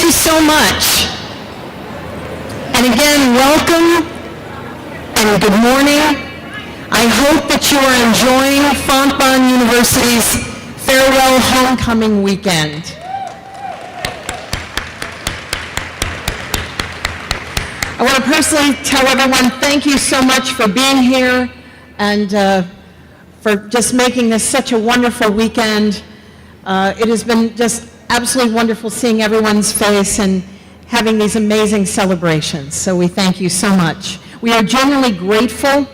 you so much. And again, welcome and good morning. I hope that you are enjoying Fontbonne University's Farewell Homecoming Weekend. I want to personally tell everyone thank you so much for being here and for just making this such a wonderful weekend. It has been just absolutely wonderful seeing everyone's face and having these amazing celebrations. So we thank you so much. We are genuinely grateful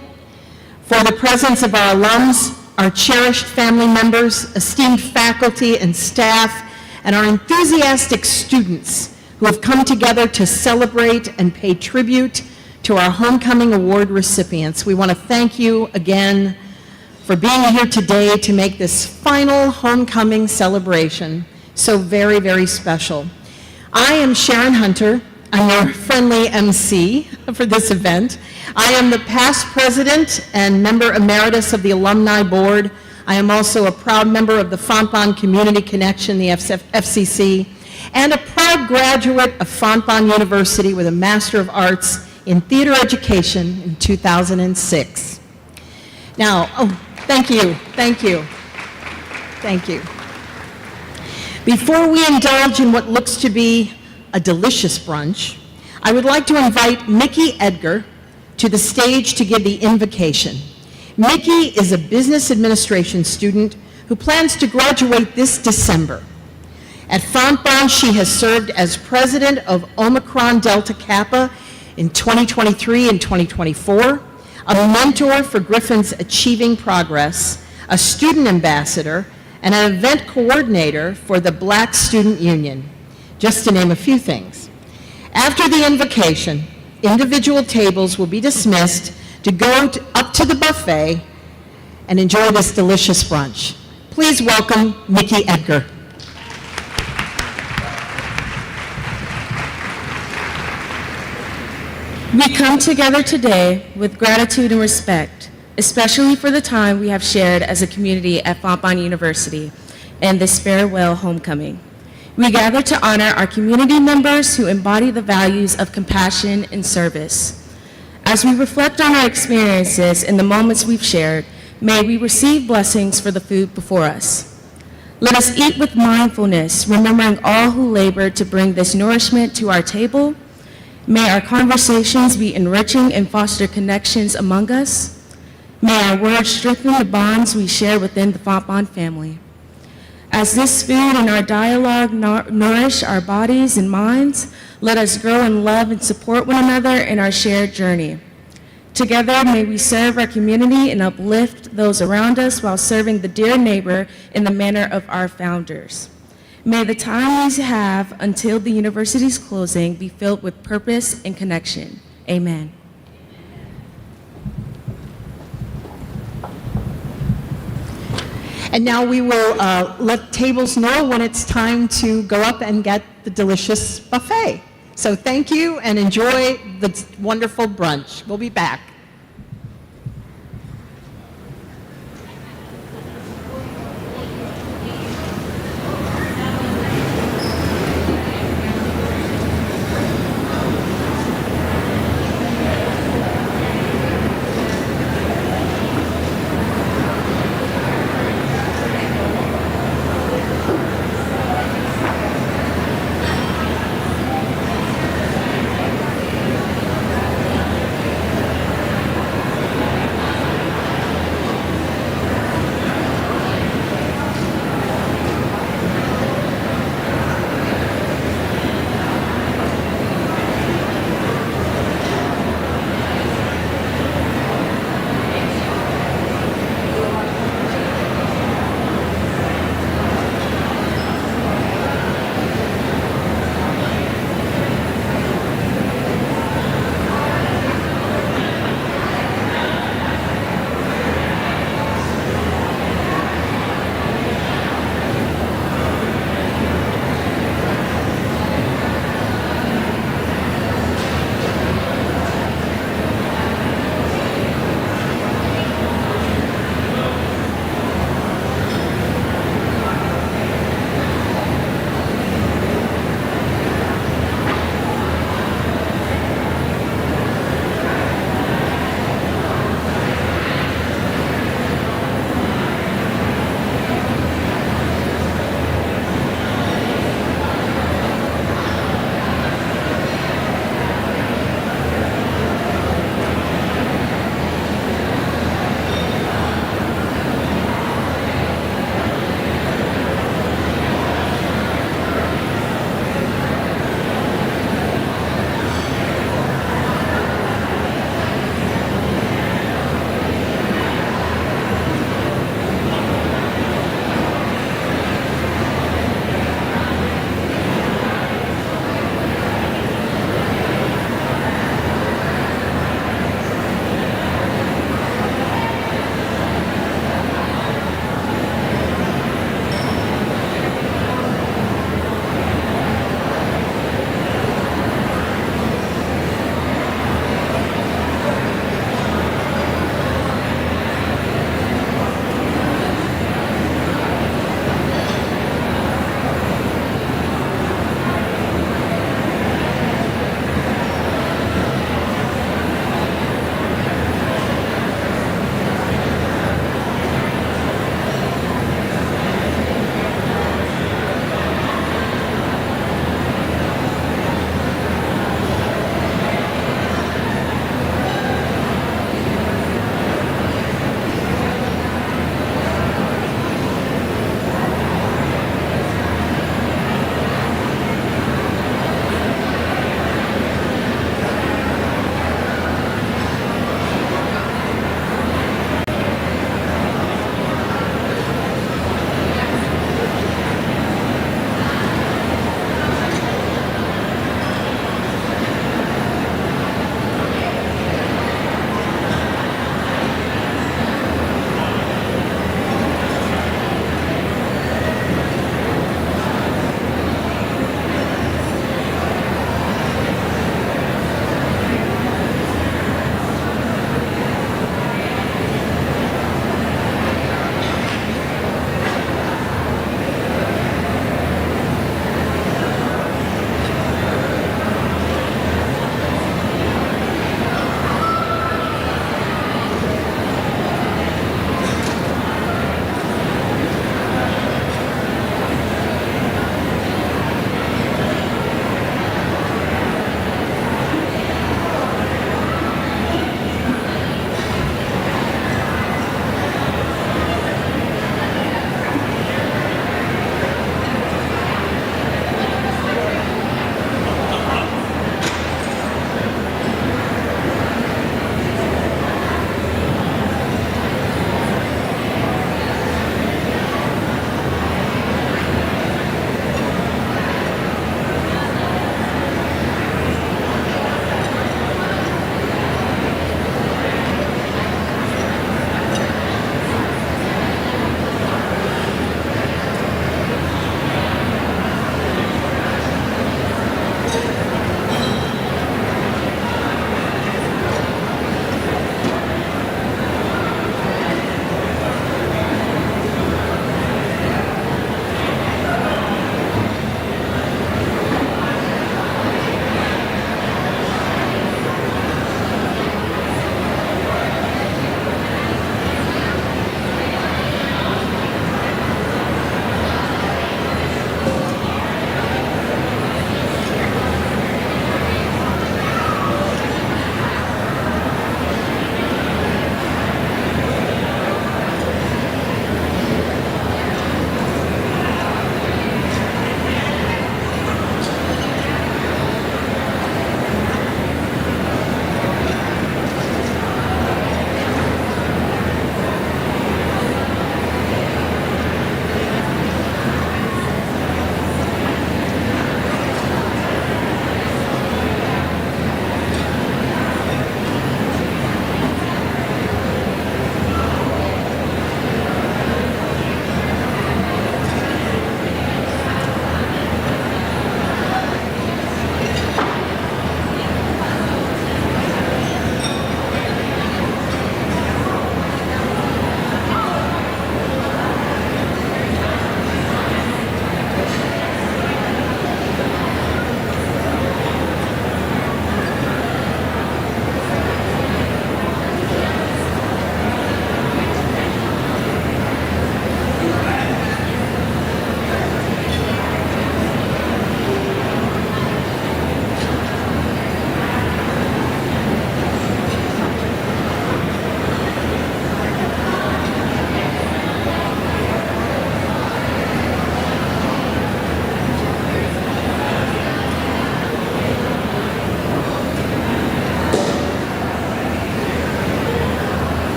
for the presence of our alums, our cherished family members, esteemed faculty and staff, and our enthusiastic students who have come together to celebrate and pay tribute to our Homecoming Award recipients. We want to thank you again for being here today to make this final homecoming celebration so very, very special. I am Sharon Hunter. I'm your friendly MC for this event. I am the past president and member emeritus of the Alumni Board. I am also a proud member of the Fontbonne Community Connection, the FCC, and a proud graduate of Fontbonne University with a Master of Arts in Theater Education in 2006. Now, thank you. Before we indulge in what looks to be a delicious brunch, I would like to invite Mickey Edgar to the stage to give the invocation. Mickey is a business administration student who plans to graduate this December. At Fontbonne, she has served as president of Omicron Delta Kappa in 2023 and 2024, a mentor for Griffin's Achieving Progress, a student ambassador, and an event coordinator for the Black Student Union, just to name a few things. After the invocation, individual tables will be dismissed to go up to the buffet and enjoy this delicious brunch. Please welcome Mickey Edgar. We come together today with gratitude and respect, especially for the time we have shared as a community at Fontbonne University and this farewell homecoming. We gather to honor our community members who embody the values of compassion and service. As we reflect on our experiences and the moments we've shared, may we receive blessings for the food before us. Let us eat with mindfulness, remembering all who labored to bring this nourishment to our table. May our conversations be enriching and foster connections among us. May our words strengthen the bonds we share within the Fontbonne family. As this food and our dialogue nourish our bodies and minds, let us grow in love and support one another in our shared journey. Together, may we serve our community and uplift those around us while serving the dear neighbor in the manner of our founders. May the time we have until the university's closing be filled with purpose and connection. Amen. And now we will let tables know when it's time to go up and get the delicious buffet. So thank you and enjoy the wonderful brunch. We'll be back.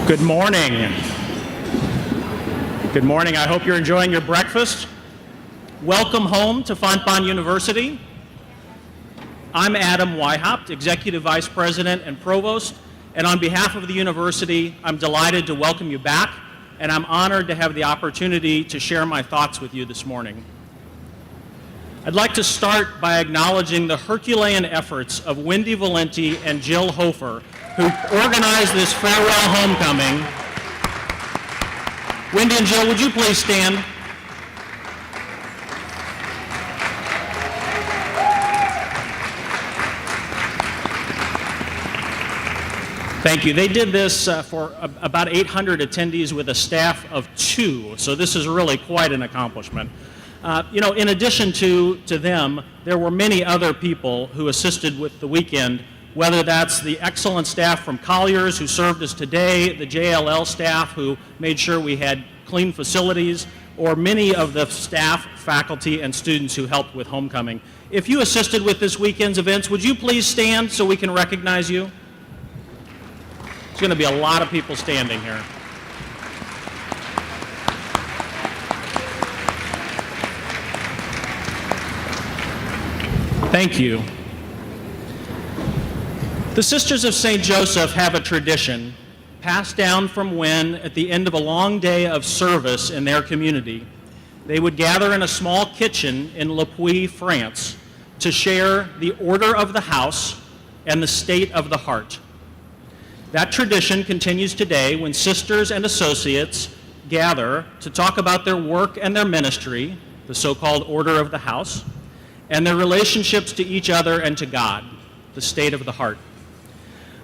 Good morning. Good morning. I hope you're enjoying your breakfast. Welcome home to Fontbonne University. I'm Adam Weihopt, Executive Vice President and Provost, and on behalf of the university, I'm delighted to welcome you back, and I'm honored to have the opportunity to share my thoughts with you this morning. I'd like to start by acknowledging the Herculean efforts of Wendy Valenti and Jill Hofer, who organized this farewell homecoming. Wendy and Jill, would you please stand? Thank you. They did this for about 800 attendees with a staff of 2, so this is really quite an accomplishment. In addition to them, there were many other people who assisted with the weekend, whether that's the excellent staff from Colliers who served us today, the JLL staff who made sure we had clean facilities, or many of the staff, faculty, and students who helped with homecoming. If you assisted with this weekend's events, would you please stand so we can recognize you? There's going to be a lot of people standing here. Thank you. The Sisters of St. Joseph have a tradition passed down from when, at the end of a long day of service in their community, they would gather in a small kitchen in Le Puy, France, to share the order of the house and the state of the heart. That tradition continues today when sisters and associates gather to talk about their work and their ministry, the so-called order of the house, and their relationships to each other and to God, the state of the heart.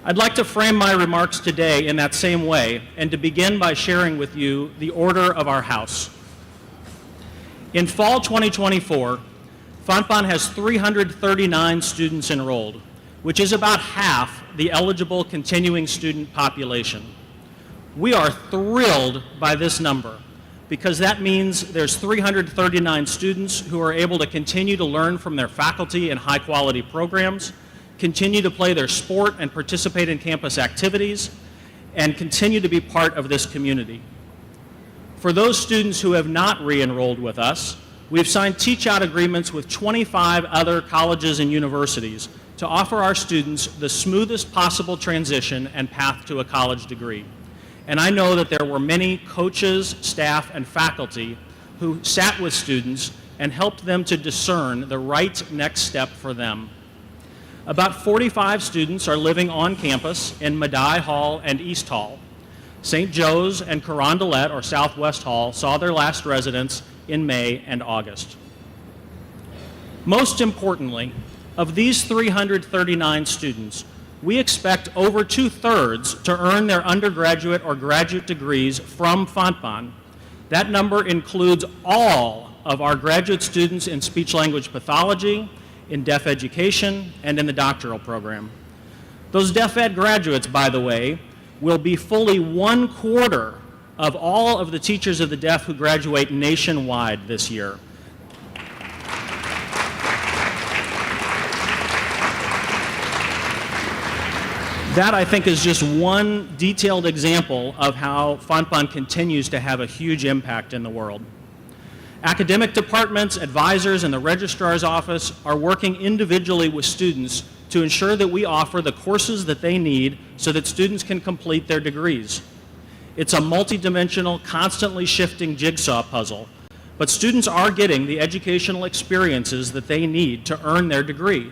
I'd like to frame my remarks today in that same way, and to begin by sharing with you the order of our house. In fall 2024, Fontbonne has 339 students enrolled, which is about half the eligible continuing student population. We are thrilled by this number because that means there's 339 students who are able to continue to learn from their faculty in high-quality programs, continue to play their sport and participate in campus activities, and continue to be part of this community. For those students who have not re-enrolled with us, we've signed teach-out agreements with 25 other colleges and universities to offer our students the smoothest possible transition and path to a college degree. And I know that there were many coaches, staff, and faculty who sat with students and helped them to discern the right next step for them. About 45 students are living on campus in Medaille Hall and East Hall. St. Joe's and Carondelet, or Southwest Hall, saw their last residents in May and August. Most importantly, of these 339 students, we expect over 2/3 to earn their undergraduate or graduate degrees from Fontbonne. That number includes all of our graduate students in speech-language pathology, in deaf education, and in the doctoral program. Those deaf ed graduates, by the way, will be fully 1/4 of all of the teachers of the deaf who graduate nationwide this year. That, I think, is just one detailed example of how Fontbonne continues to have a huge impact in the world. Academic departments, advisors, and the registrar's office are working individually with students to ensure that we offer the courses that they need so that students can complete their degrees. It's a multidimensional, constantly shifting jigsaw puzzle, but students are getting the educational experiences that they need to earn their degree.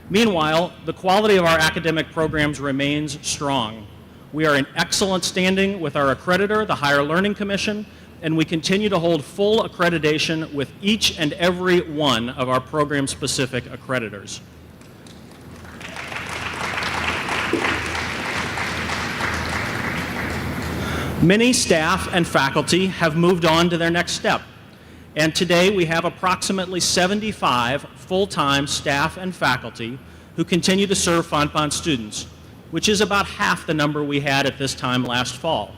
Meanwhile, the quality of our academic programs remains strong. We are in excellent standing with our accreditor, the Higher Learning Commission, and we continue to hold full accreditation with each and every one of our program-specific accreditors. Many staff and faculty have moved on to their next step, and today we have approximately 75 full-time staff and faculty who continue to serve Fontbonne students, which is about half the number we had at this time last fall.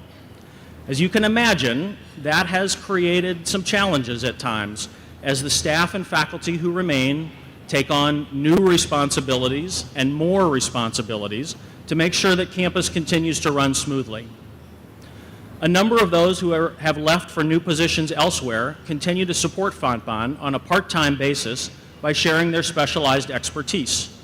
As you can imagine, that has created some challenges at times as the staff and faculty who remain take on new responsibilities and more responsibilities to make sure that campus continues to run smoothly. A number of those who have left for new positions elsewhere continue to support Fontbonne on a part-time basis by sharing their specialized expertise.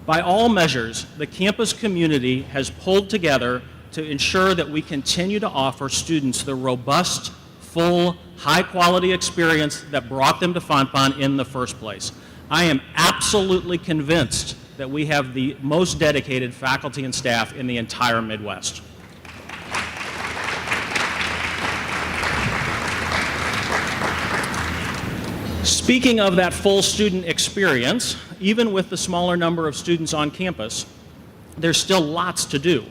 By all measures, the campus community has pulled together to ensure that we continue to offer students the robust, full, high-quality experience that brought them to Fontbonne in the first place. I am absolutely convinced that we have the most dedicated faculty and staff in the entire Midwest. Speaking of that full student experience, even with the smaller number of students on campus, there's still lots to do.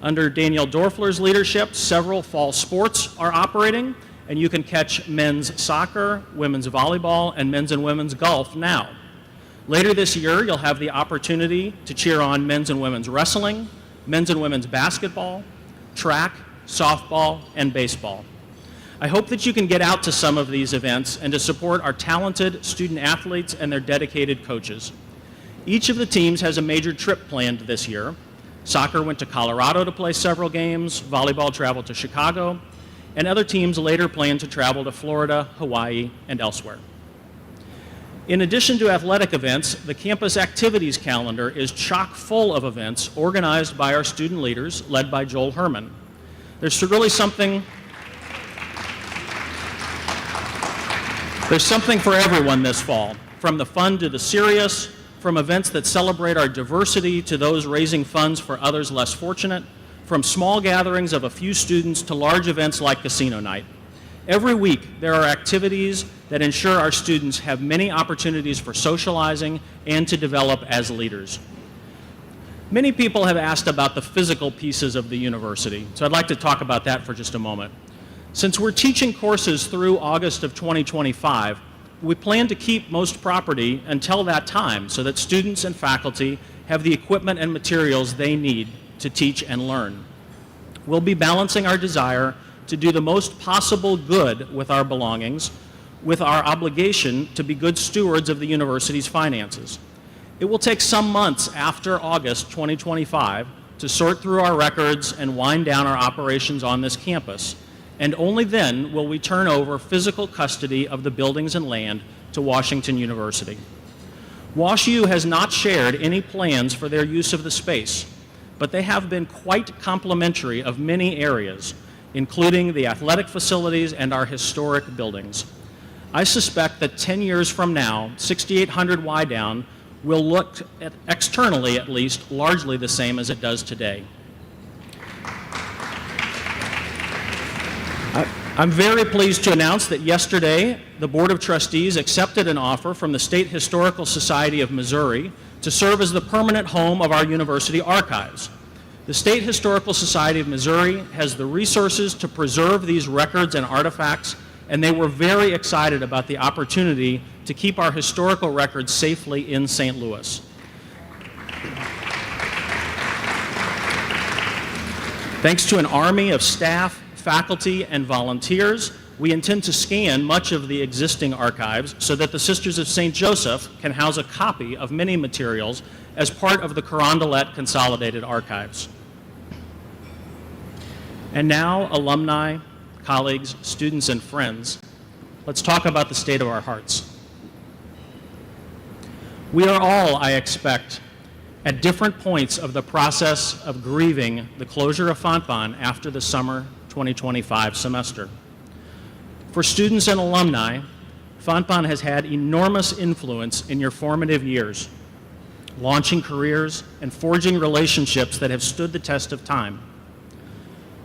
Under Danielle Dorfler's leadership, several fall sports are operating, and you can catch men's soccer, women's volleyball, and men's and women's golf now. Later this year, you'll have the opportunity to cheer on men's and women's wrestling, men's and women's basketball, track, softball, and baseball. I hope that you can get out to some of these events and to support our talented student athletes and their dedicated coaches. Each of the teams has a major trip planned this year. Soccer went to Colorado to play several games, volleyball traveled to Chicago, and other teams later plan to travel to Florida, Hawaii, and elsewhere. In addition to athletic events, the campus activities calendar is chock full of events organized by our student leaders, led by Joel Herman. There's something for everyone this fall, from the fun to the serious, from events that celebrate our diversity to those raising funds for others less fortunate, from small gatherings of a few students to large events like casino night. Every week, there are activities that ensure our students have many opportunities for socializing and to develop as leaders. Many people have asked about the physical pieces of the university, so I'd like to talk about that for just a moment. Since we're teaching courses through August of 2025, we plan to keep most property until that time so that students and faculty have the equipment and materials they need to teach and learn. We'll be balancing our desire to do the most possible good with our belongings, with our obligation to be good stewards of the university's finances. It will take some months after August 2025 to sort through our records and wind down our operations on this campus, and only then will we turn over physical custody of the buildings and land to Washington University. WashU has not shared any plans for their use of the space, but they have been quite complimentary of many areas, including the athletic facilities and our historic buildings. I suspect that 10 years from now, 6800 Wydown will look, externally at least, largely the same as it does today. I'm very pleased to announce that yesterday, the Board of Trustees accepted an offer from the State Historical Society of Missouri to serve as the permanent home of our university archives. The State Historical Society of Missouri has the resources to preserve these records and artifacts, and they were very excited about the opportunity to keep our historical records safely in St. Louis. Thanks to an army of staff, faculty, and volunteers, we intend to scan much of the existing archives so that the Sisters of St. Joseph can house a copy of many materials as part of the Carondelet Consolidated Archives. And now, alumni, colleagues, students, and friends, let's talk about the state of our hearts. We are all, I expect, at different points of the process of grieving the closure of Fontbonne after the summer 2025 semester. For students and alumni, Fontbonne has had enormous influence in your formative years, launching careers and forging relationships that have stood the test of time.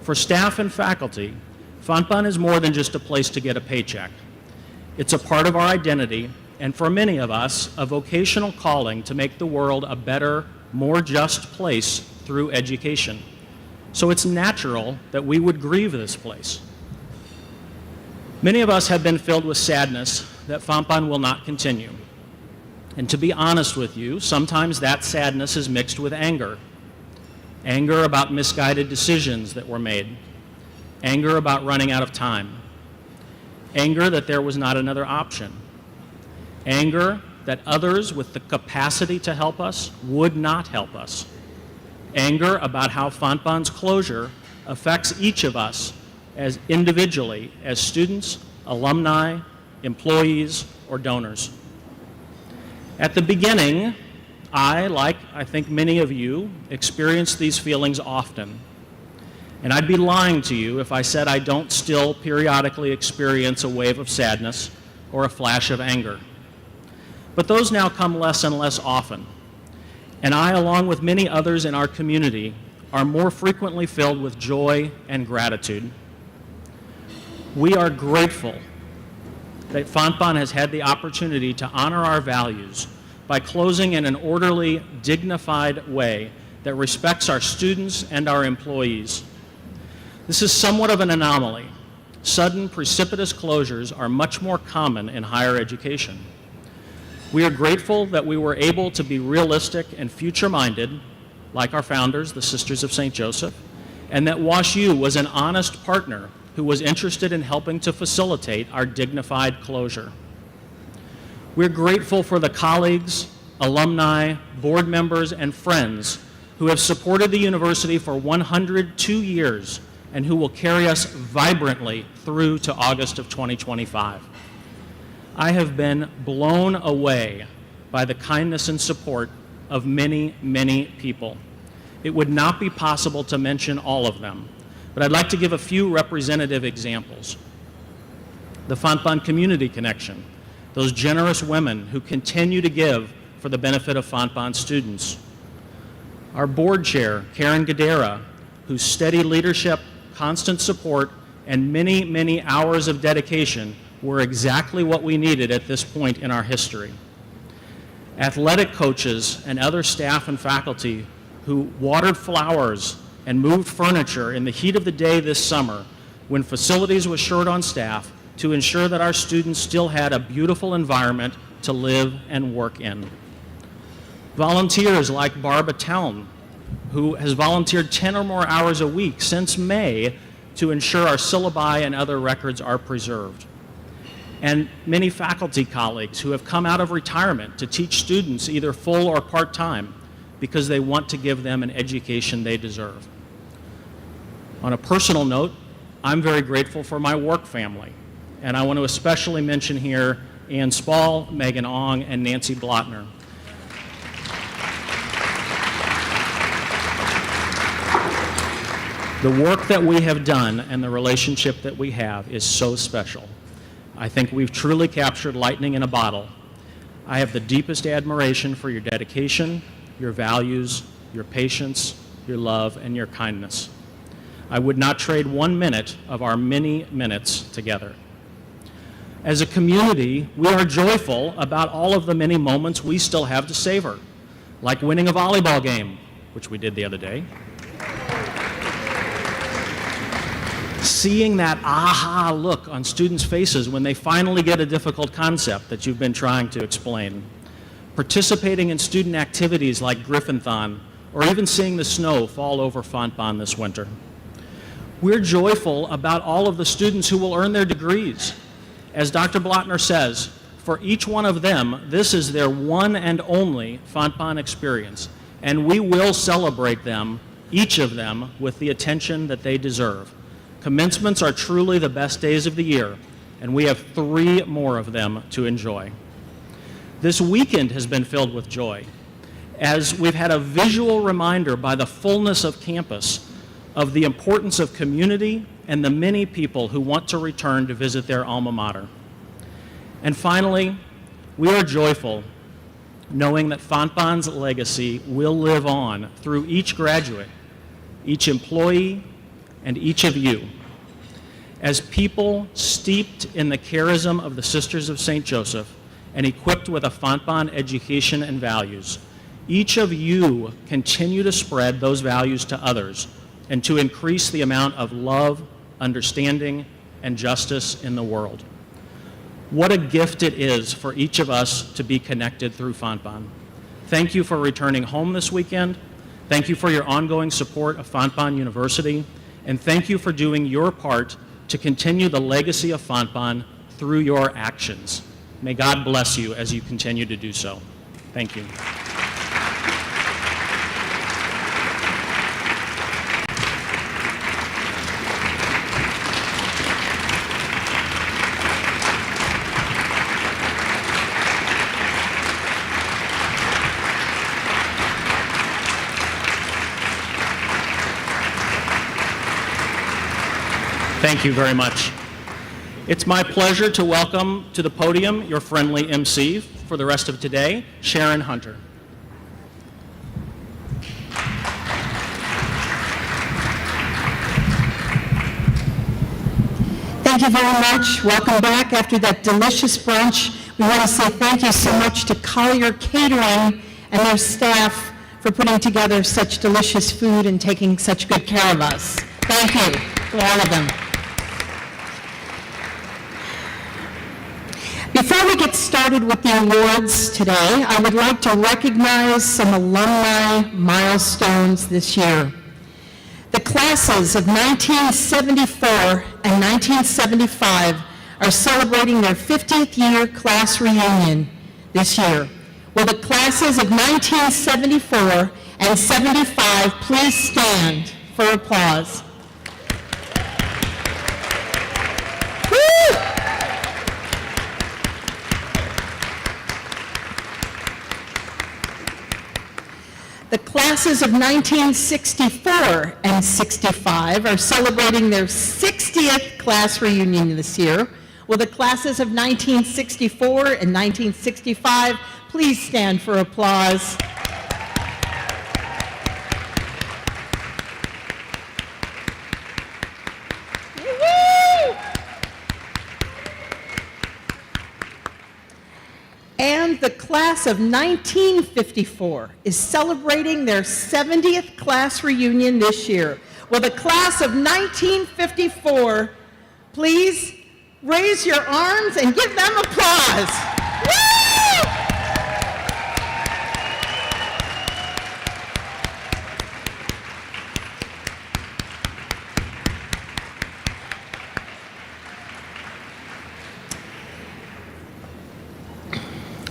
For staff and faculty, Fontbonne is more than just a place to get a paycheck. It's a part of our identity, and for many of us, a vocational calling to make the world a better, more just place through education. So it's natural that we would grieve this place. Many of us have been filled with sadness that Fontbonne will not continue. And to be honest with you, sometimes that sadness is mixed with anger. Anger about misguided decisions that were made. Anger about running out of time. Anger that there was not another option. Anger that others with the capacity to help us would not help us. Anger about how Fontbonne's closure affects each of us as individually as students, alumni, employees, or donors. At the beginning, like I think many of you, experienced these feelings often. And I'd be lying to you if I said I don't still periodically experience a wave of sadness or a flash of anger. But those now come less and less often. And I, along with many others in our community, are more frequently filled with joy and gratitude. We are grateful that Fontbonne has had the opportunity to honor our values by closing in an orderly, dignified way that respects our students and our employees. This is somewhat of an anomaly. Sudden, precipitous closures are much more common in higher education. We are grateful that we were able to be realistic and future-minded, like our founders, the Sisters of St. Joseph, and that WashU was an honest partner who was interested in helping to facilitate our dignified closure. We're grateful for the colleagues, alumni, board members, and friends who have supported the university for 102 years and who will carry us vibrantly through to August of 2025. I have been blown away by the kindness and support of many, many people. It would not be possible to mention all of them, but I'd like to give a few representative examples. The Fontbonne Community Connection, those generous women who continue to give for the benefit of Fontbonne students. Our board chair, Karen Gadera, whose steady leadership, constant support, and many, many hours of dedication were exactly what we needed at this point in our history. Athletic coaches and other staff and faculty who watered flowers and moved furniture in the heat of the day this summer when facilities were short on staff to ensure that our students still had a beautiful environment to live and work in. Volunteers like Barbara Town, who has volunteered 10 or more hours a week since May to ensure our syllabi and other records are preserved. And many faculty colleagues who have come out of retirement to teach students either full or part-time because they want to give them an education they deserve. On a personal note, I'm very grateful for my work family, and I want to especially mention here Ann Spall, Megan Ong, and Nancy Blotner. The work that we have done and the relationship that we have is so special. I think we've truly captured lightning in a bottle. I have the deepest admiration for your dedication, your values, your patience, your love, and your kindness. I would not trade 1 minute of our many minutes together. As a community, we are joyful about all of the many moments we still have to savor, like winning a volleyball game, which we did the other day. Seeing that aha look on students' faces when they finally get a difficult concept that you've been trying to explain. Participating in student activities like Griffinthon, or even seeing the snow fall over Fontbonne this winter. We're joyful about all of the students who will earn their degrees. As Dr. Blotner says, for each one of them, this is their one and only Fontbonne experience, and we will celebrate them, each of them, with the attention that they deserve. Commencements are truly the best days of the year, and we have 3 more of them to enjoy. This weekend has been filled with joy, as we've had a visual reminder by the fullness of campus of the importance of community and the many people who want to return to visit their alma mater. And finally, we are joyful knowing that Fontbonne's legacy will live on through each graduate, each employee, and each of you. As people steeped in the charism of the Sisters of St. Joseph and equipped with a Fontbonne education and values, each of you continue to spread those values to others and to increase the amount of love, understanding, and justice in the world. What a gift it is for each of us to be connected through Fontbonne. Thank you for returning home this weekend. Thank you for your ongoing support of Fontbonne University. And thank you for doing your part to continue the legacy of Fontbonne through your actions. May God bless you as you continue to do so. Thank you. Thank you very much. It's my pleasure to welcome to the podium your friendly MC for the rest of today, Sharon Hunter. Thank you very much. Welcome back after that delicious brunch. We want to say thank you so much to Collier Catering and their staff for putting together such delicious food and taking such good care of us. Thank you to all of them. Before we get started with the awards today, I would like to recognize some alumni milestones this year. The classes of 1974 and 1975 are celebrating their 50th year class reunion this year. Will the classes of 1974 and 75 please stand for applause? Woo! The classes of 1964 and 65 are celebrating their 60th class reunion this year. Will the classes of 1964 and 1965 please stand for applause? Woo-hoo! And the class of 1954 is celebrating their 70th class reunion this year. Will the class of 1954 please raise your arms and give them applause? Woo!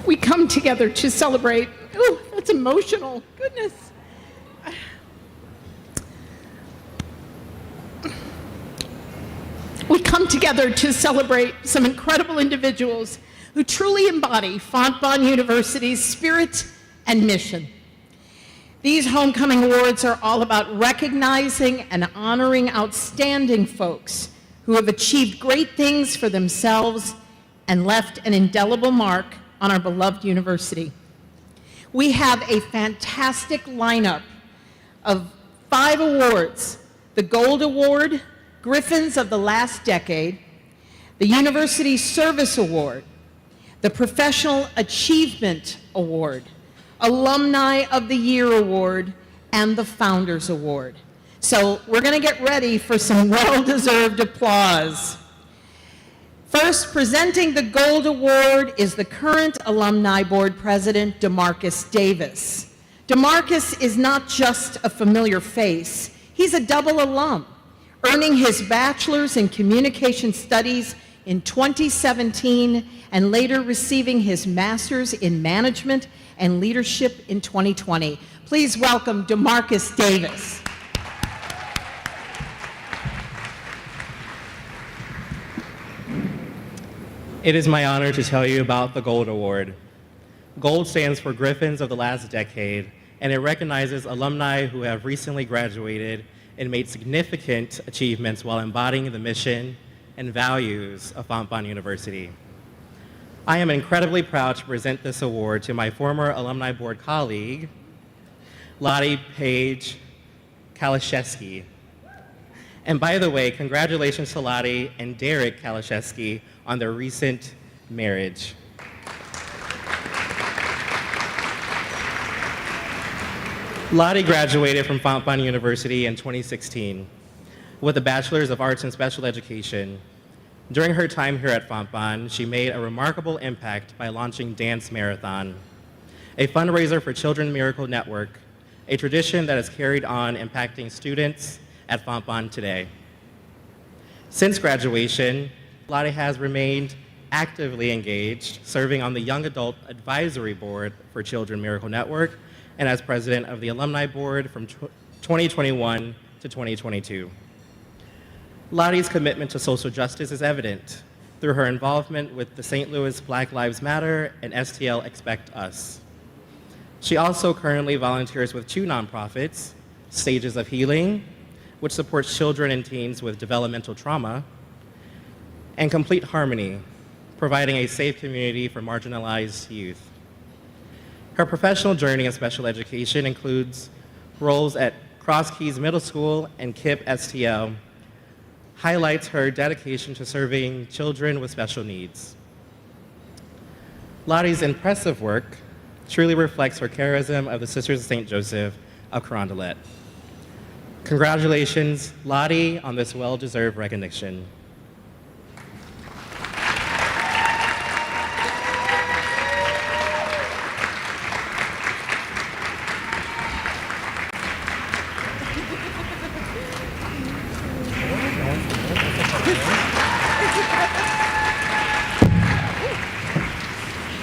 We come together to celebrate. Oh, that's emotional. Goodness. We come together to celebrate some incredible individuals who truly embody Fontbonne University's spirit and mission. These homecoming awards are all about recognizing and honoring outstanding folks who have achieved great things for themselves and left an indelible mark on our beloved university. We have a fantastic lineup of 5 awards: the Gold Award, Griffins of the Last Decade, the University Service Award, the Professional Achievement Award, Alumni of the Year Award, and the Founders Award. So we're going to get ready for some well-deserved applause. First, presenting the Gold Award is the current Alumni Board President, DeMarcus Davis. DeMarcus is not just a familiar face, he's a double alum, earning his bachelor's in communication studies in 2017 and later receiving his master's in management and leadership in 2020. Please welcome DeMarcus Davis. It is my honor to tell you about the Gold Award. Gold stands for Griffins of the Last Decade, and it recognizes alumni who have recently graduated and made significant achievements while embodying the mission and values of Fontbonne University. I am incredibly proud to present this award to my former Alumni Board colleague, Lottie Page Kalashevsky. And by the way, congratulations to Lottie and Derek Kalashevsky on their recent marriage. Lottie graduated from Fontbonne University in 2016 with a Bachelor's of Arts in Special Education. During her time here at Fontbonne, she made a remarkable impact by launching Dance Marathon, a fundraiser for Children's Miracle Network, a tradition that has carried on impacting students at Fontbonne today. Since graduation, Lottie has remained actively engaged, serving on the Young Adult Advisory Board for Children's Miracle Network and as president of the Alumni Board from 2021 to 2022. Lottie's commitment to social justice is evident through her involvement with the St. Louis Black Lives Matter and STL Expect Us. She also currently volunteers with 2 nonprofits, Stages of Healing, which supports children and teens with developmental trauma, and Complete Harmony, providing a safe community for marginalized youth. Her professional journey in special education includes roles at Cross Keys Middle School and KIPP STL, highlights her dedication to serving children with special needs. Lottie's impressive work truly reflects her charism of the Sisters of St. Joseph of Carondelet. Congratulations, Lottie, on this well-deserved recognition.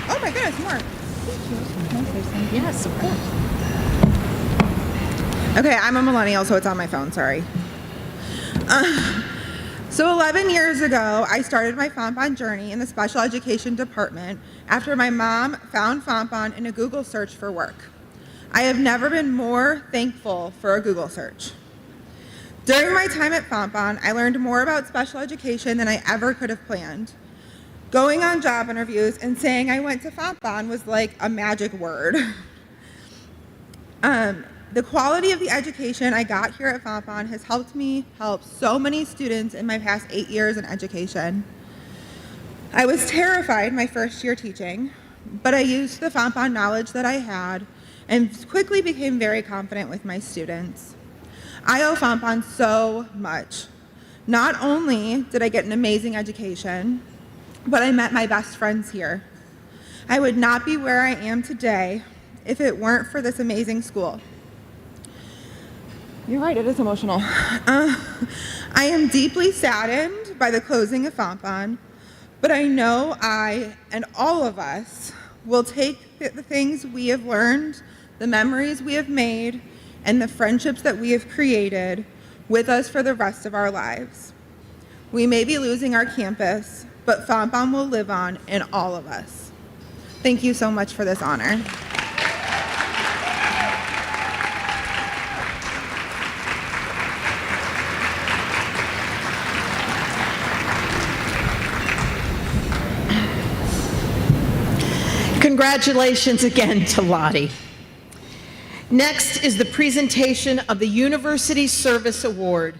Oh my goodness, more. Yes, of course. Okay, I'm a millennial, so it's on my phone, sorry. So 11 years ago, I started my Fontbonne journey in the special education department after my mom found Fontbonne in a Google search for work. I have never been more thankful for a Google search. During my time at Fontbonne, I learned more about special education than I ever could have planned. Going on job interviews and saying I went to Fontbonne was like a magic word. The quality of the education I got here at Fontbonne has helped me help so many students in my past 8 years in education. I was terrified my first year teaching, but I used the Fontbonne knowledge that I had and quickly became very confident with my students. I owe Fontbonne so much. Not only did I get an amazing education, but I met my best friends here. I would not be where I am today if it weren't for this amazing school. You're right, it is emotional. I am deeply saddened by the closing of Fontbonne, but I know I and all of us will take the things we have learned, the memories we have made, and the friendships that we have created with us for the rest of our lives. We may be losing our campus, but Fontbonne will live on in all of us. Thank you so much for this honor. Congratulations again to Lottie. Next is the presentation of the University Service Award.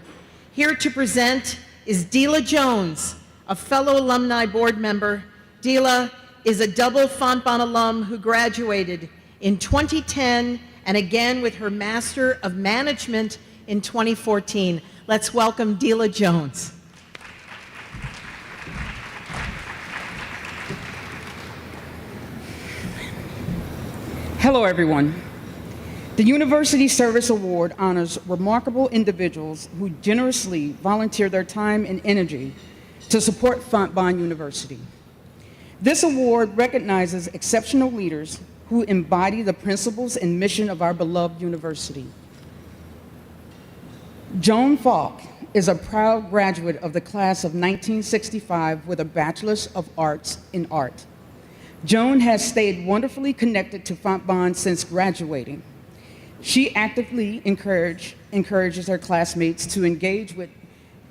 Here to present is Deela Jones, a fellow alumni board member. Deela is a double Fontbonne alum who graduated in 2010 and again with her Master of Management in 2014. Let's welcome Deela Jones. Hello, everyone. The University Service Award honors remarkable individuals who generously volunteer their time and energy to support Fontbonne University. This award recognizes exceptional leaders who embody the principles and mission of our beloved university. Joan Falk is a proud graduate of the class of 1965 with a Bachelor's of Arts in Art. Joan has stayed wonderfully connected to Fontbonne since graduating. She actively encourages her classmates to engage with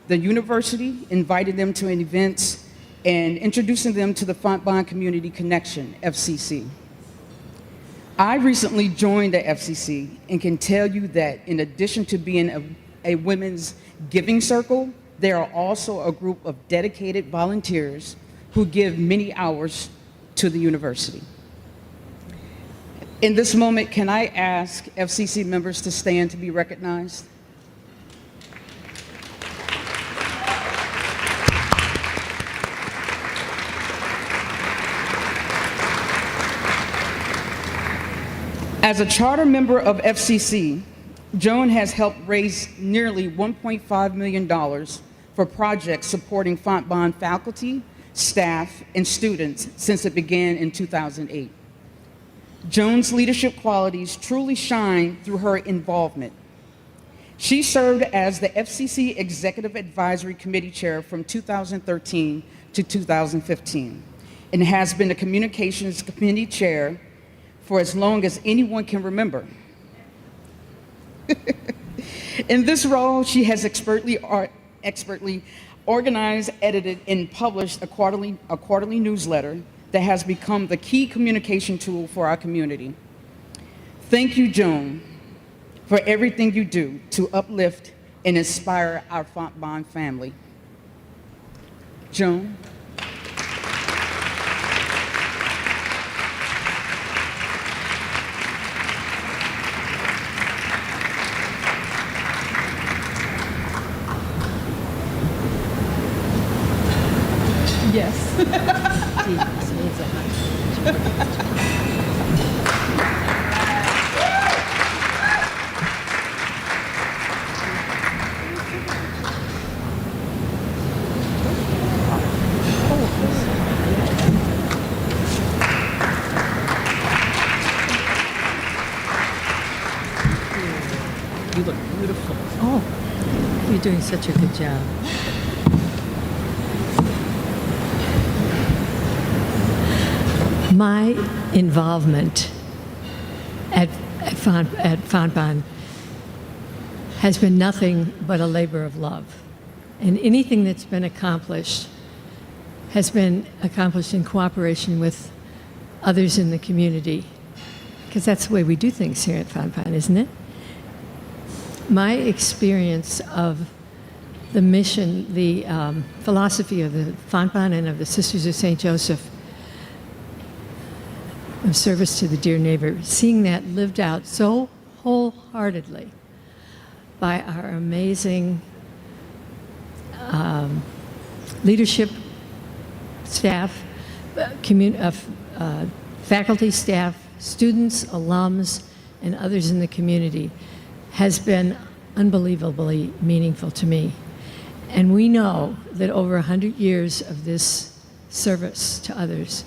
the university, inviting them to events, and introducing them to the Fontbonne Community Connection, FCC. I recently joined the FCC and can tell you that in addition to being a women's giving circle, there are also a group of dedicated volunteers who give many hours to the university. In this moment, can I ask FCC members to stand to be recognized? As a charter member of FCC, Joan has helped raise nearly $1.5 million for projects supporting Fontbonne faculty, staff, and students since it began in 2008. Joan's leadership qualities truly shine through her involvement. She served as the FCC Executive Advisory Committee Chair from 2013 to 2015 and has been the Communications Committee Chair for as long as anyone can remember. In this role, she has expertly organized, edited, and published a quarterly newsletter that has become the key communication tool for our community. Thank you, Joan, for everything you do to uplift and inspire our Fontbonne family. Joan. You look beautiful. Oh, you're doing such a good job. My involvement at Fontbonne has been nothing but a labor of love. And anything that's been accomplished has been accomplished in cooperation with others in the community. Because that's the way we do things here at Fontbonne, isn't it? My experience of the mission, the philosophy of the Fontbonne and of the Sisters of St. Joseph, of service to the dear neighbor, seeing that lived out so wholeheartedly by our amazing leadership staff, faculty staff, students, alums, and others in the community has been unbelievably meaningful to me. And we know that over 100 years of this service to others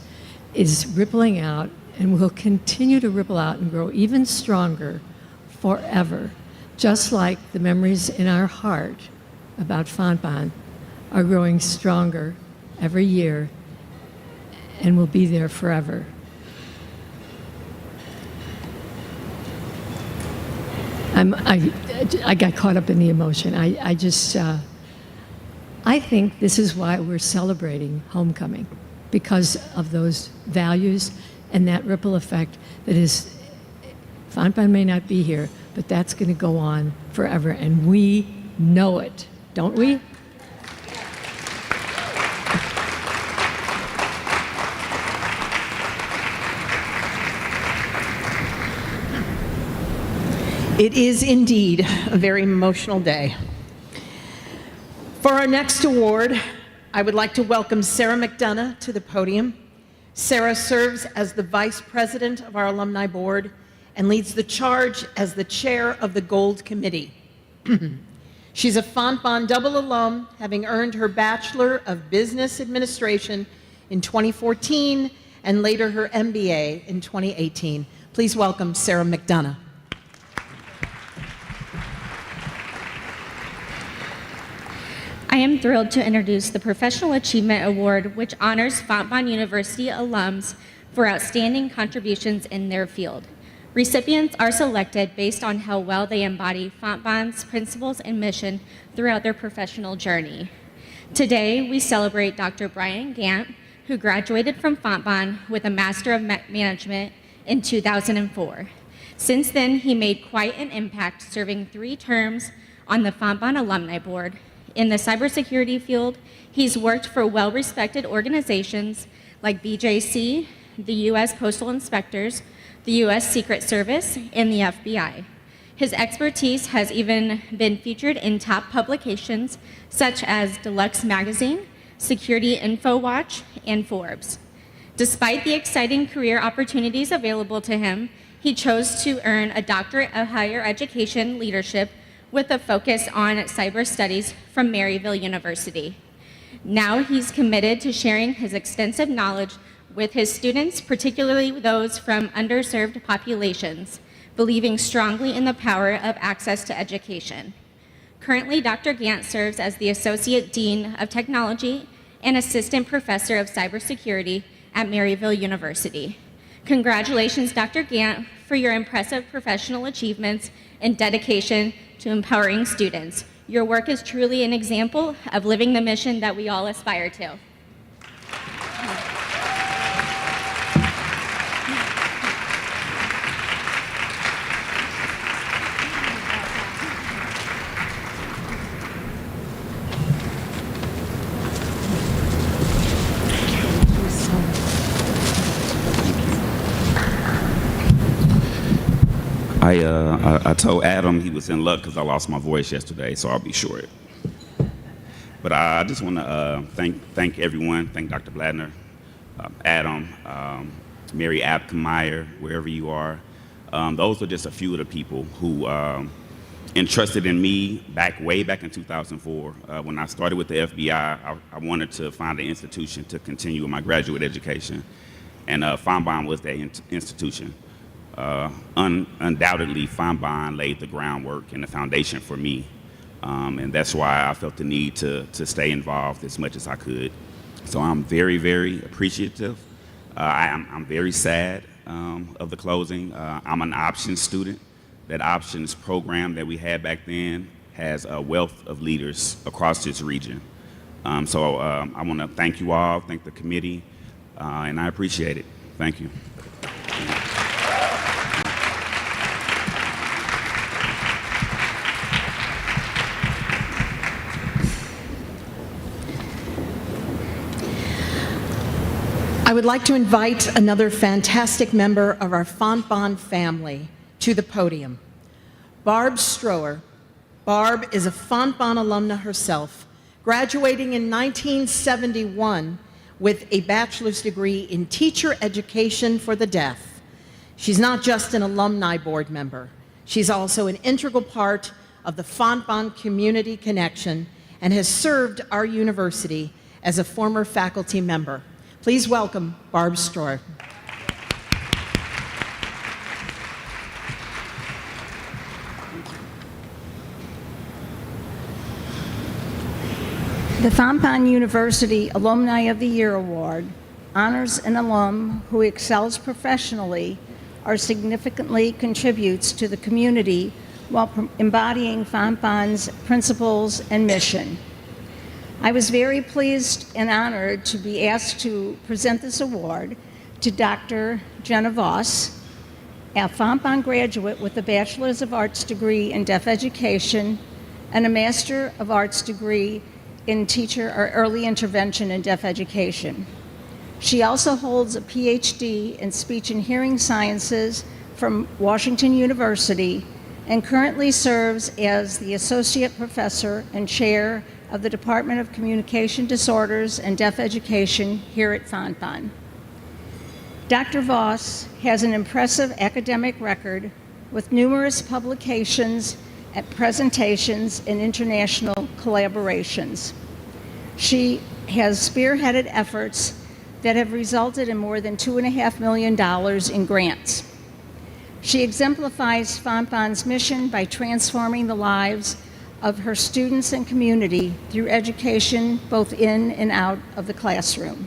is rippling out and will continue to ripple out and grow even stronger forever, just like the memories in our heart about Fontbonne are growing stronger every year and will be there forever. I got caught up in the emotion. I think this is why we're celebrating homecoming, because of those values and that ripple effect that is, Fontbonne may not be here, but that's going to go on forever, and we know it, don't we? It is indeed a very emotional day. For our next award, I would like to welcome Sarah McDonough to the podium. Sarah serves as the Vice President of our Alumni Board and leads the charge as the Chair of the Gold Committee. She's a Fontbonne double alum, having earned her Bachelor of Business Administration in 2014 and later her MBA in 2018. Please welcome Sarah McDonough. I am thrilled to introduce the Professional Achievement Award, which honors Fontbonne University alums for outstanding contributions in their field. Recipients are selected based on how well they embody Fontbonne's principles and mission throughout their professional journey. Today, we celebrate Dr. Brian Gant, who graduated from Fontbonne with a Master of Management in 2004. Since then, he made quite an impact, serving 3 terms on the Fontbonne Alumni Board. In the cybersecurity field, he's worked for well-respected organizations like BJC, the U.S. Postal Inspectors, the U.S. Secret Service, and the FBI. His expertise has even been featured in top publications such as Deluxe Magazine, Security Info Watch, and Forbes. Despite the exciting career opportunities available to him, he chose to earn a Doctorate of Higher Education Leadership with a focus on cyber studies from Maryville University. Now he's committed to sharing his extensive knowledge with his students, particularly those from underserved populations, believing strongly in the power of access to education. Currently, Dr. Gant serves as the Associate Dean of Technology and Assistant Professor of Cybersecurity at Maryville University. Congratulations, Dr. Gant, for your impressive professional achievements and dedication to empowering students. Your work is truly an example of living the mission that we all aspire to. I told Adam he was in luck because I lost my voice yesterday, so I'll be short. But I just want to thank everyone, thank Dr. Bladner, Adam, Mary Abkemeyer, wherever you are. Those are just a few of the people who entrusted in me way back in 2004. When I started with the FBI, I wanted to find an institution to continue with my graduate education, and Fontbonne was that institution. Undoubtedly, Fontbonne laid the groundwork and the foundation for me, and that's why I felt the need to stay involved as much as I could. So I'm very, very appreciative. I'm very sad of the closing. I'm an options student. That options program that we had back then has a wealth of leaders across this region. So I want to thank you all, thank the committee, and I appreciate it. Thank you. I would like to invite another fantastic member of our Fontbonne family to the podium. Barb Stroher. Barb is a Fontbonne alumna herself, graduating in 1971 with a bachelor's degree in teacher education for the deaf. She's not just an alumni board member. She's also an integral part of the Fontbonne Community Connection and has served our university as a former faculty member. Please welcome Barb Stroher. The Fontbonne University Alumni of the Year Award honors an alum who excels professionally or significantly contributes to the community while embodying Fontbonne's principles and mission. I was very pleased and honored to be asked to present this award to Dr. Jenna Voss, a Fontbonne graduate with a Bachelor's of Arts degree in Deaf Education and a Master of Arts degree in Teacher or Early Intervention in Deaf Education. She also holds a PhD in Speech and Hearing Sciences from Washington University and currently serves as the Associate Professor and Chair of the Department of Communication Disorders and Deaf Education here at Fontbonne. Dr. Voss has an impressive academic record with numerous publications and presentations and international collaborations. She has spearheaded efforts that have resulted in more than $2.5 million in grants. She exemplifies Fontbonne's mission by transforming the lives of her students and community through education both in and out of the classroom.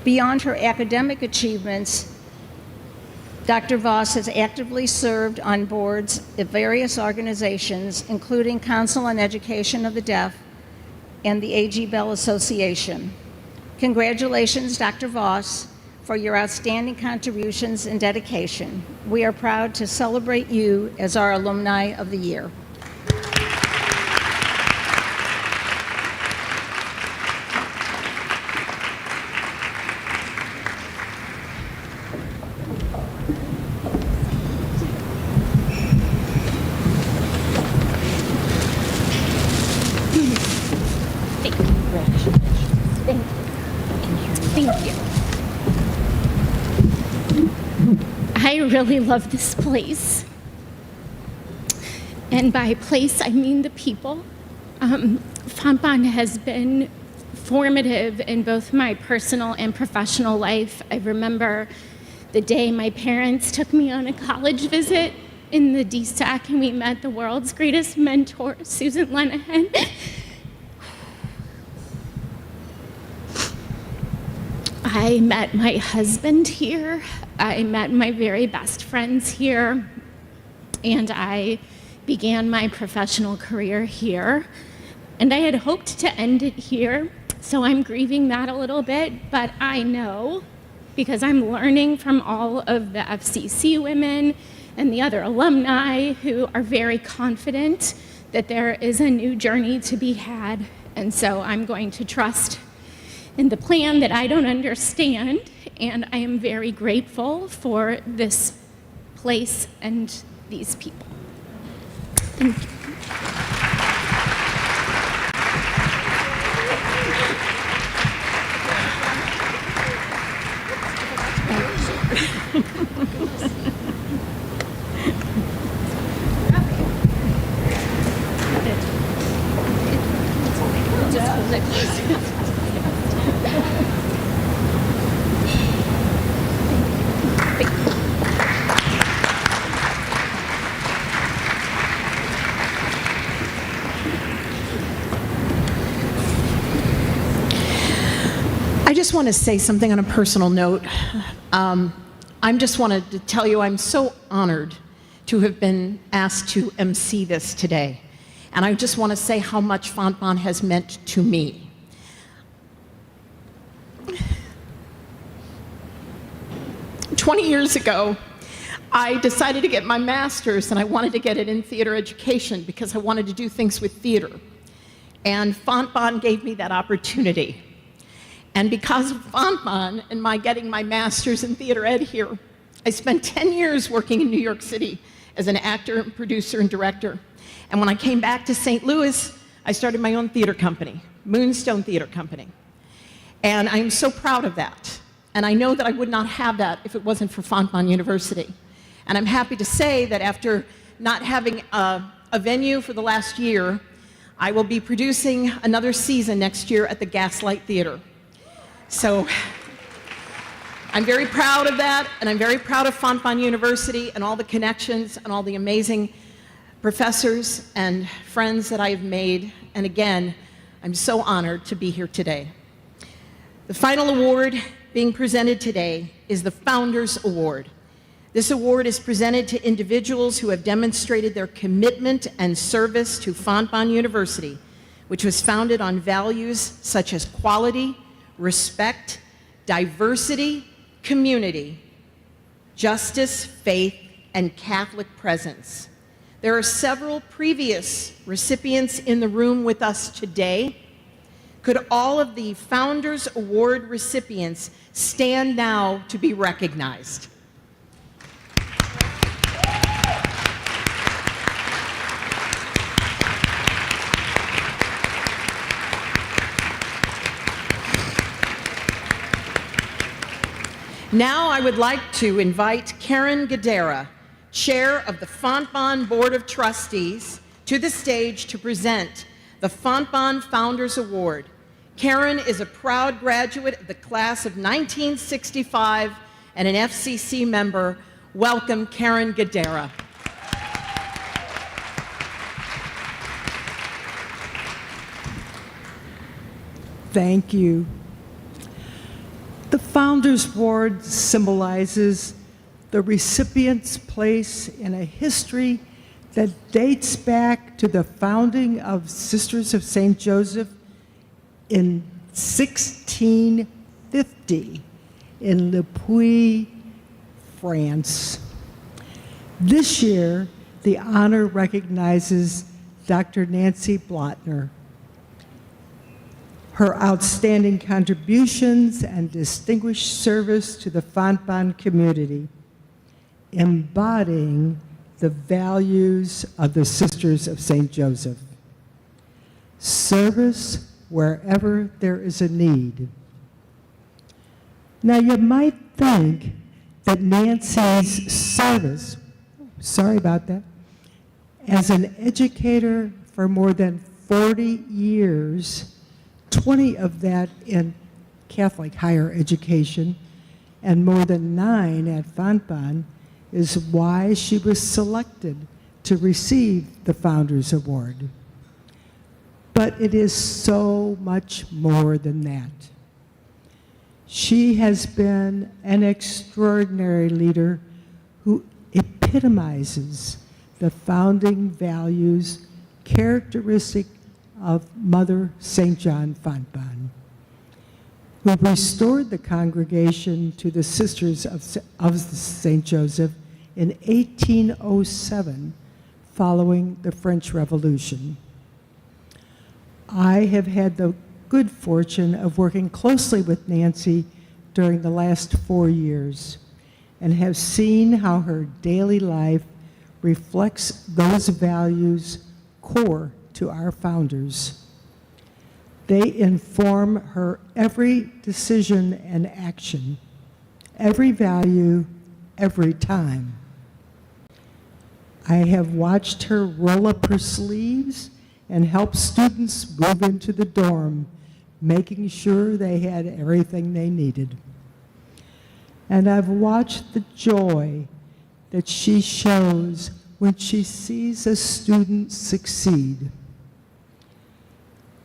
Beyond her academic achievements, Dr. Voss has actively served on boards of various organizations, including Council on Education of the Deaf and the A.G. Bell Association. Congratulations, Dr. Voss, for your outstanding contributions and dedication. We are proud to celebrate you as our Alumni of the Year. I really love this place. And by place, I mean the people. Fontbonne has been formative in both my personal and professional life. I remember the day my parents took me on a college visit in the DSAC and we met the world's greatest mentor, Susan Lenahan. I met my husband here. I met my very best friends here. And I began my professional career here. And I had hoped to end it here, so I'm grieving that a little bit, but I know, because I'm learning from all of the FCC women and the other alumni who are very confident that there is a new journey to be had. And so I'm going to trust in the plan that I don't understand, and I am very grateful for this place and these people. Thank you. I just want to say something on a personal note. I just wanted to tell you I'm so honored to have been asked to MC this today. And I just want to say how much Fontbonne has meant to me. "20 years ago, I decided to get my master's, and I wanted to get it in theater education because I wanted to do things with theater. And Fontbonne gave me that opportunity. And because of Fontbonne and my getting my master's in theater ed here, I spent 10 years working in New York City as an actor, and producer, and director. And when I came back to St. Louis, I started my own theater company, Moonstone Theater Company. And I'm so proud of that. And I know that I would not have that if it wasn't for Fontbonne University. And I'm happy to say that after not having a venue for the last year, I will be producing another season next year at the Gaslight Theater. So I'm very proud of that, and I'm very proud of Fontbonne University and all the connections and all the amazing professors and friends that I have made. And again, I'm so honored to be here today. The final award being presented today is the Founders Award. This award is presented to individuals who have demonstrated their commitment and service to Fontbonne University, which was founded on values such as quality, respect, diversity, community, justice, faith, and Catholic presence. There are several previous recipients in the room with us today. Could all of the Founders Award recipients stand now to be recognized? Now I would like to invite Karen Gadera, Chair of the Fontbonne Board of Trustees, to the stage to present the Fontbonne Founders Award. Karen is a proud graduate of the class of 1965 and an FCC member. Welcome, Karen Gadera. Thank you. The Founders Award symbolizes the recipient's place in a history that dates back to the founding of Sisters of St. Joseph in 1650 in Le Puy, France. This year, the honor recognizes Dr. Nancy Blattner. Her outstanding contributions and distinguished service to the Fontbonne community, embodying the values of the Sisters of St. Joseph. Service wherever there is a need. Now you might think that Nancy's service, sorry about that, as an educator for more than 40 years, 20 of that in Catholic higher education, and more than 9 at Fontbonne, is why she was selected to receive the Founders Award. But it is so much more than that. She has been an extraordinary leader who epitomizes the founding values characteristic of Mother St. John Fontbonne, who restored the congregation to the Sisters of St. Joseph in 1807 following the French Revolution. I have had the good fortune of working closely with Nancy during the last 4 years and have seen how her daily life reflects those values core to our founders. They inform her every decision and action, every value, every time. I have watched her roll up her sleeves and help students move into the dorm, making sure they had everything they needed. And I've watched the joy that she shows when she sees a student succeed.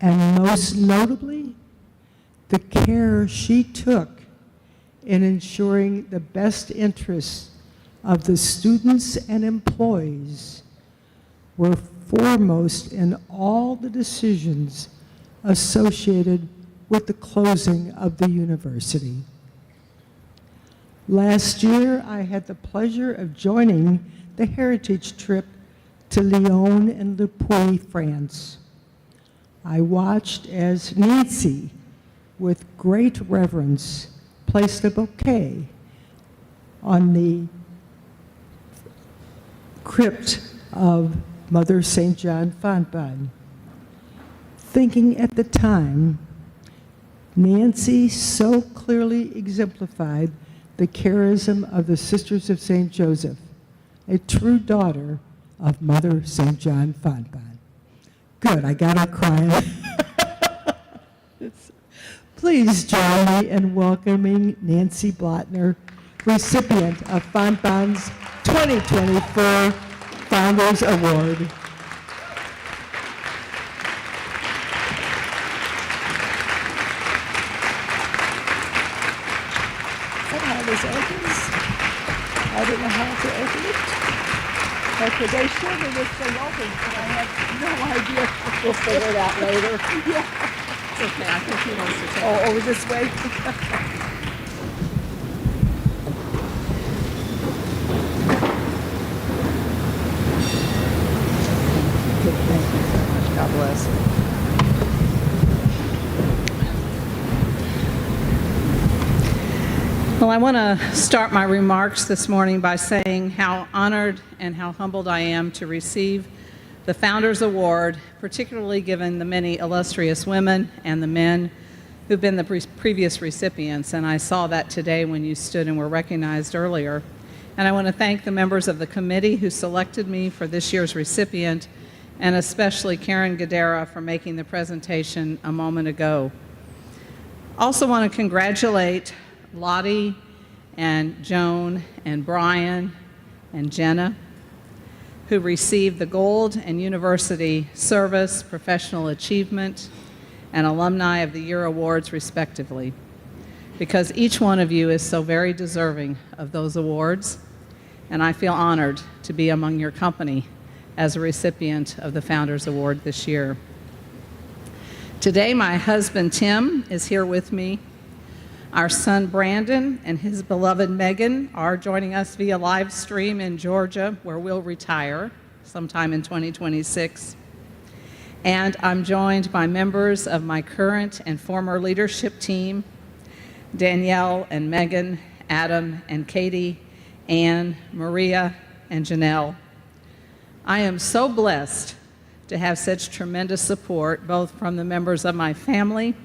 And most notably, the care she took in ensuring the best interests of the students and employees were foremost in all the decisions associated with the closing of the university. Last year, I had the pleasure of joining the heritage trip to Lyon and Le Puy, France. I watched as Nancy, with great reverence, placed a bouquet on the crypt of Mother St. John Fontbonne. Thinking at the time, Nancy so clearly exemplified the charism of the Sisters of St. Joseph, a true daughter of Mother St. John Fontbonne. Good, I got her crying. Please join me in welcoming Nancy Blattner, recipient of Fontbonne's 2024 Founders Award. I didn't know how to open it. Okay, they showed me this thing open, but I have no idea. We'll figure it out later. Yeah. It's okay, I think he wants to take it. Over this way? Thank you so much. God bless. Well, I want to start my remarks this morning by saying how honored and how humbled I am to receive the Founders Award, particularly given the many illustrious women and the men who've been the previous recipients. And I saw that today when you stood and were recognized earlier. And I want to thank the members of the committee who selected me for this year's recipient, and especially Karen Gadara for making the presentation a moment ago. Also want to congratulate Lottie and Joan and Brian and Jenna, who received the Gold and University Service, Professional Achievement, and Alumni of the Year awards, respectively, because each one of you is so very deserving of those awards, and I feel honored to be among your company as a recipient of the Founders Award this year. Today, my husband, Tim, is here with me. Our son, Brandon, and his beloved Megan are joining us via live stream in Georgia, where we'll retire sometime in 2026. And I'm joined by members of my current and former leadership team, Danielle and Megan, Adam and Katie, Anne, Maria, and Janelle. I am so blessed to have such tremendous support, both from the members of my family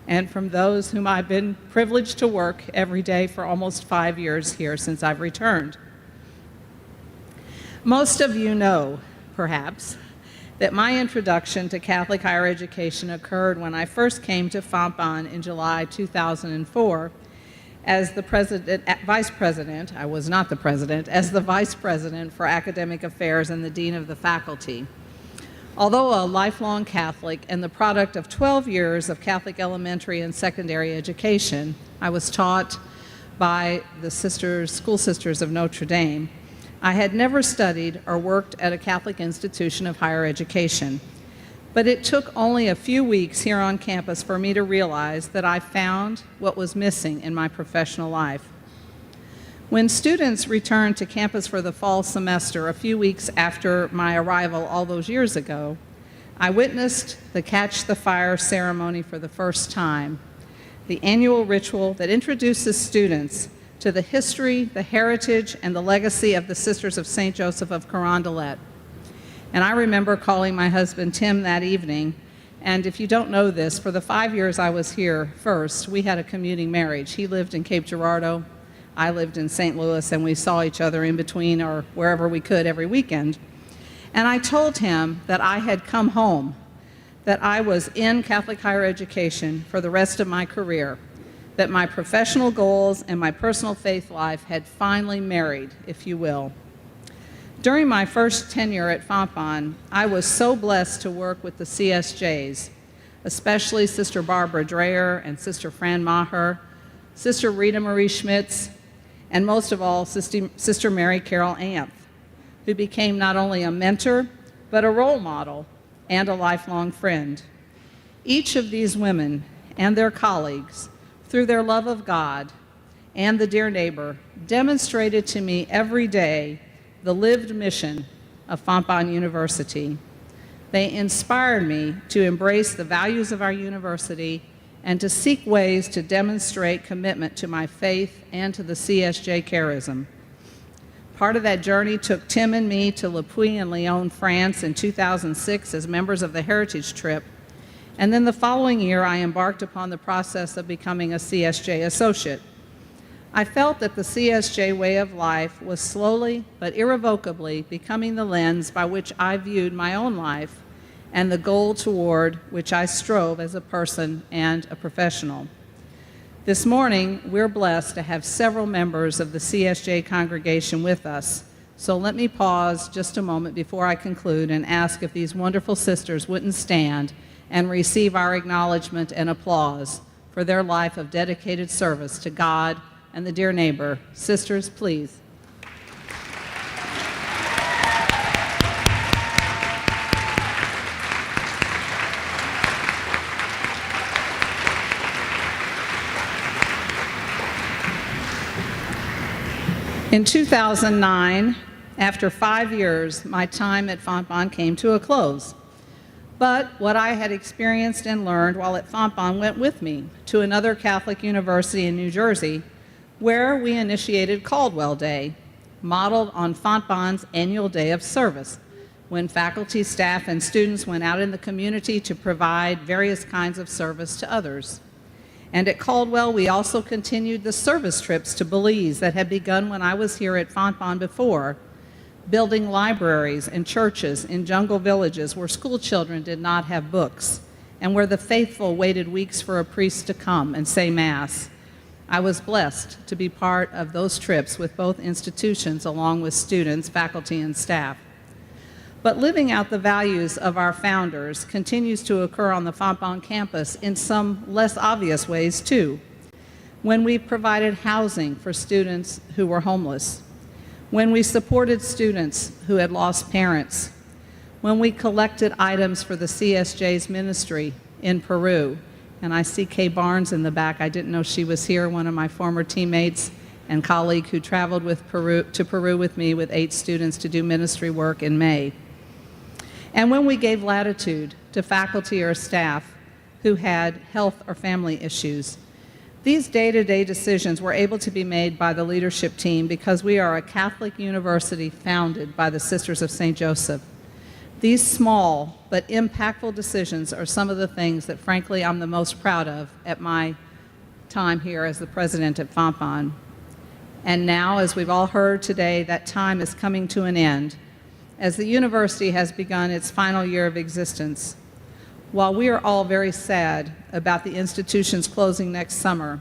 and from those whom I've been privileged to work every day for almost 5 years here since I've returned. Most of you know, perhaps, that my introduction to Catholic higher education occurred when I first came to Fontbonne in July 2004 as the vice president, I was not the president, as the vice president for academic affairs and the dean of the faculty. Although a lifelong Catholic and the product of 12 years of Catholic elementary and secondary education, I was taught by the School Sisters of Notre Dame. I had never studied or worked at a Catholic institution of higher education. But it took only a few weeks here on campus for me to realize that I found what was missing in my professional life. When students returned to campus for the fall semester a few weeks after my arrival all those years ago, I witnessed the Catch the Fire ceremony for the first time, the annual ritual that introduces students to the history, the heritage, and the legacy of the Sisters of St. Joseph of Carondelet. And I remember calling my husband Tim that evening, and if you don't know this, for the 5 years I was here first, we had a commuting marriage. He lived in Cape Girardeau, I lived in St. Louis, and we saw each other in between or wherever we could every weekend. And I told him that I had come home, that I was in Catholic higher education for the rest of my career, that my professional goals and my personal faith life had finally married, if you will. During my first tenure at Fontbonne, I was so blessed to work with the CSJs, especially Sister Barbara Dreyer and Sister Fran Maher, Sister Rita Marie Schmitz, and most of all, Sister Mary Carol Amth, who became not only a mentor, but a role model and a lifelong friend. Each of these women and their colleagues, through their love of God and the dear neighbor, demonstrated to me every day the lived mission of Fontbonne University. They inspired me to embrace the values of our university and to seek ways to demonstrate commitment to my faith and to the CSJ charism. Part of that journey took Tim and me to Le Puy and Lyon, France in 2006 as members of the Heritage Trip, and then the following year I embarked upon the process of becoming a CSJ associate. I felt that the CSJ way of life was slowly but irrevocably becoming the lens by which I viewed my own life and the goal toward which I strove as a person and a professional. This morning, we're blessed to have several members of the CSJ congregation with us, so let me pause just a moment before I conclude and ask if these wonderful sisters wouldn't stand and receive our acknowledgement and applause for their life of dedicated service to God and the dear neighbor. Sisters, please. In 2009, after 5 years, my time at Fontbonne came to a close. But what I had experienced and learned while at Fontbonne went with me to another Catholic university in New Jersey, where we initiated Caldwell Day, modeled on Fontbonne's annual day of service, when faculty, staff, and students went out in the community to provide various kinds of service to others. And at Caldwell, we also continued the service trips to Belize that had begun when I was here at Fontbonne before, building libraries and churches in jungle villages where school children did not have books, and where the faithful waited weeks for a priest to come and say Mass. I was blessed to be part of those trips with both institutions along with students, faculty, and staff. But living out the values of our founders continues to occur on the Fontbonne campus in some less obvious ways too. When we provided housing for students who were homeless, when we supported students who had lost parents, when we collected items for the CSJ's ministry in Peru. And I see Kay Barnes in the back. I didn't know she was here, one of my former teammates and colleague who traveled to Peru with me with 8 students to do ministry work in May. And when we gave latitude to faculty or staff who had health or family issues. These day-to-day decisions were able to be made by the leadership team because we are a Catholic university founded by the Sisters of St. Joseph. These small but impactful decisions are some of the things that, frankly, I'm the most proud of at my time here as the president at Fontbonne. And now, as we've all heard today, that time is coming to an end as the university has begun its final year of existence. While we are all very sad about the institution's closing next summer,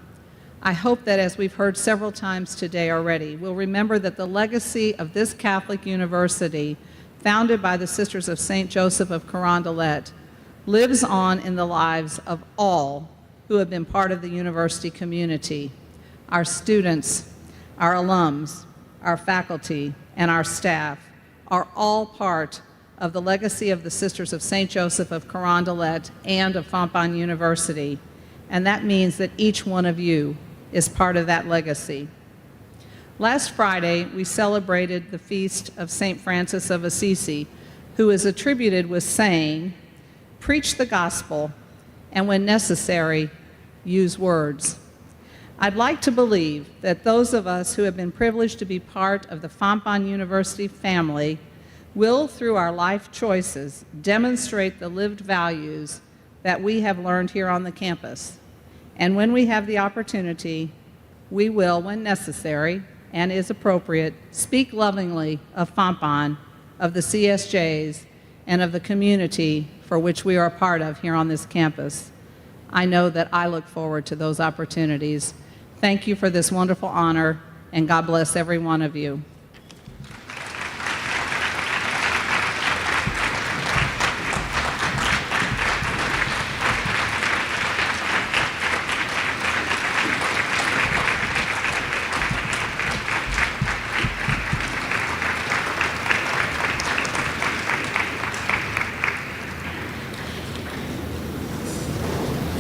I hope that, as we've heard several times today already, we'll remember that the legacy of this Catholic university founded by the Sisters of St. Joseph of Carondelet, lives on in the lives of all who have been part of the university community, our students, our alums, our faculty, and our staff are all part of the legacy of the Sisters of St. Joseph of Carondelet and of Fontbonne University, and that means that each one of you is part of that legacy. Last Friday, we celebrated the feast of St. Francis of Assisi, who is attributed with saying, "Preach the gospel, and when necessary, use words." I'd like to believe that those of us who have been privileged to be part of the Fontbonne University family will, through our life choices, demonstrate the lived values that we have learned here on the campus. And when we have the opportunity, we will, when necessary and is appropriate, speak lovingly of Fontbonne, of the CSJs, and of the community for which we are a part of here on this campus. I know that I look forward to those opportunities. Thank you for this wonderful honor, and God bless every one of you.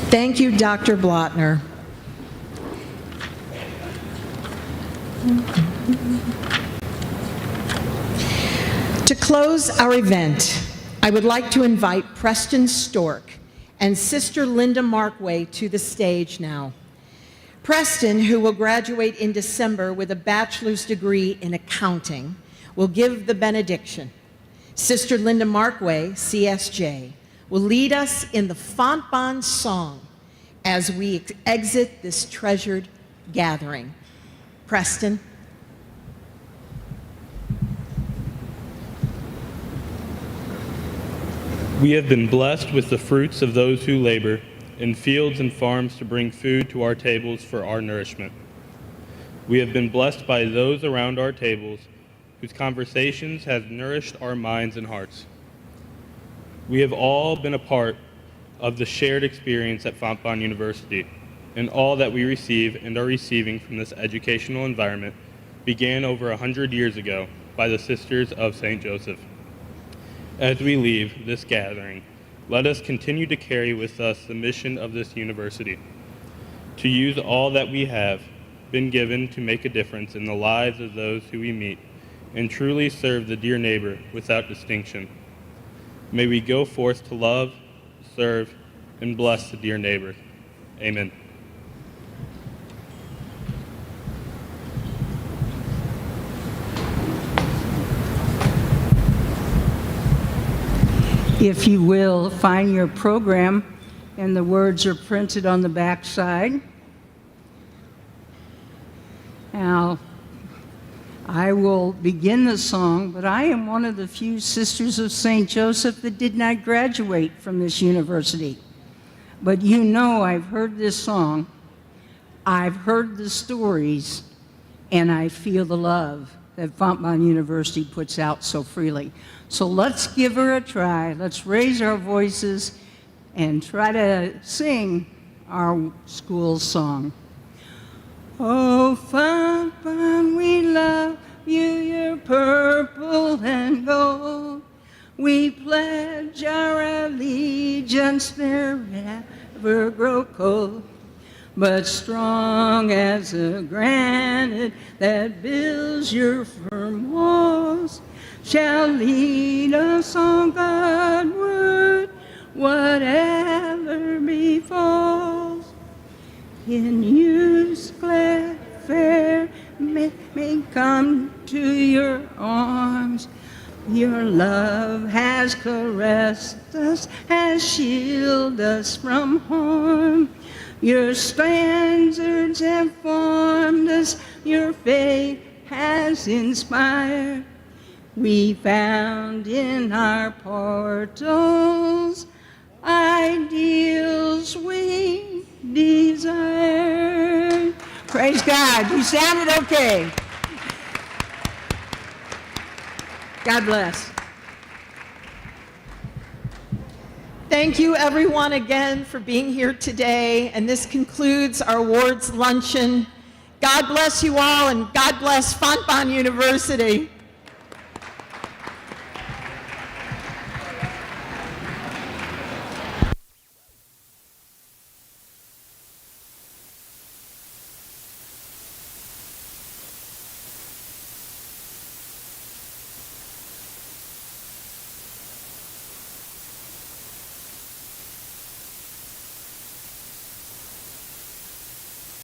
Thank you, Dr. Blattner. To close our event, I would like to invite Preston Stork and Sister Linda Markway to the stage now. Preston, who will graduate in December with a bachelor's degree in accounting, will give the benediction. Sister Linda Markway, CSJ, will lead us in the Fontbonne song as we exit this treasured gathering. Preston. We have been blessed with the fruits of those who labor in fields and farms to bring food to our tables for our nourishment. We have been blessed by those around our tables whose conversations have nourished our minds and hearts. We have all been a part of the shared experience at Fontbonne University, and all that we receive and are receiving from this educational environment began over 100 years ago by the Sisters of St. Joseph. As we leave this gathering, let us continue to carry with us the mission of this university, to use all that we have been given to make a difference in the lives of those who we meet, and truly serve the dear neighbor without distinction. May we go forth to love, serve, and bless the dear neighbor. Amen. If you will, find your program, and the words are printed on the back side. Now, I will begin the song, but I am one of the few Sisters of St. Joseph that did not graduate from this university. But you know I've heard this song, I've heard the stories, and I feel the love that Fontbonne University puts out so freely. So let's give her a try. Let's raise our voices and try to sing our school song. Oh, Fontbonne, we love you, your purple and gold. We pledge our allegiance, never grow cold, but strong as a granite that builds your firm walls, shall lead us on Godward, whatever befalls. In youth's glad fair may come to your arms. Your love has caressed us, has shielded us from harm. Your standards have formed us, your faith has inspired. We found in our portals ideals we desire. Praise God. You sounded okay. God bless. Thank you, everyone, again for being here today. And this concludes our awards luncheon. God bless you all, and God bless Fontbonne University.